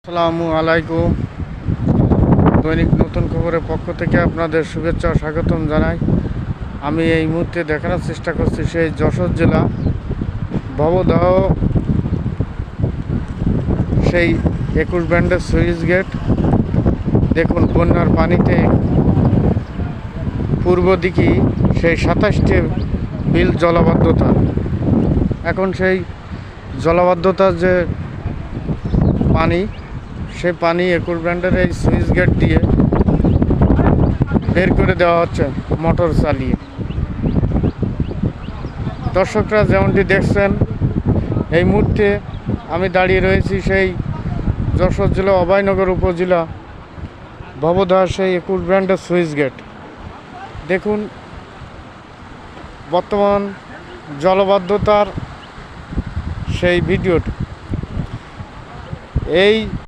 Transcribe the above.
আসসালামু আলাইকুম। দৈনিক নতুন খবরের পক্ষ থেকে আপনাদের শুভেচ্ছা ও স্বাগতম জানাই। আমি এই মুহূর্তে দেখানোর চেষ্টা করছি সেই যশোর জেলা ভবদহ সেই 21 ব্যান্ডের সুইচ গেট। দেখুন বন্যার পানিতে পূর্ব দিকে সেই 27টি বিল জলাবদ্ধতা। এখন সেই জলাবদ্ধতার যে পানি, সেই পানি 21 ব্যান্ডের এই সুইচ গেট দিয়ে বের করে দেওয়া হচ্ছে মোটর চালিয়ে। দর্শকরা যেমনটি দেখছেন, এই মুহূর্তে আমি দাঁড়িয়ে রয়েছি সেই যশোর জেলা অভয়নগর উপজেলা ভবদহ সেই 21 ব্যান্ডের সুইচ গেট। দেখুন বর্তমান জলাবদ্ধতার সেই ভিডিওটি। এই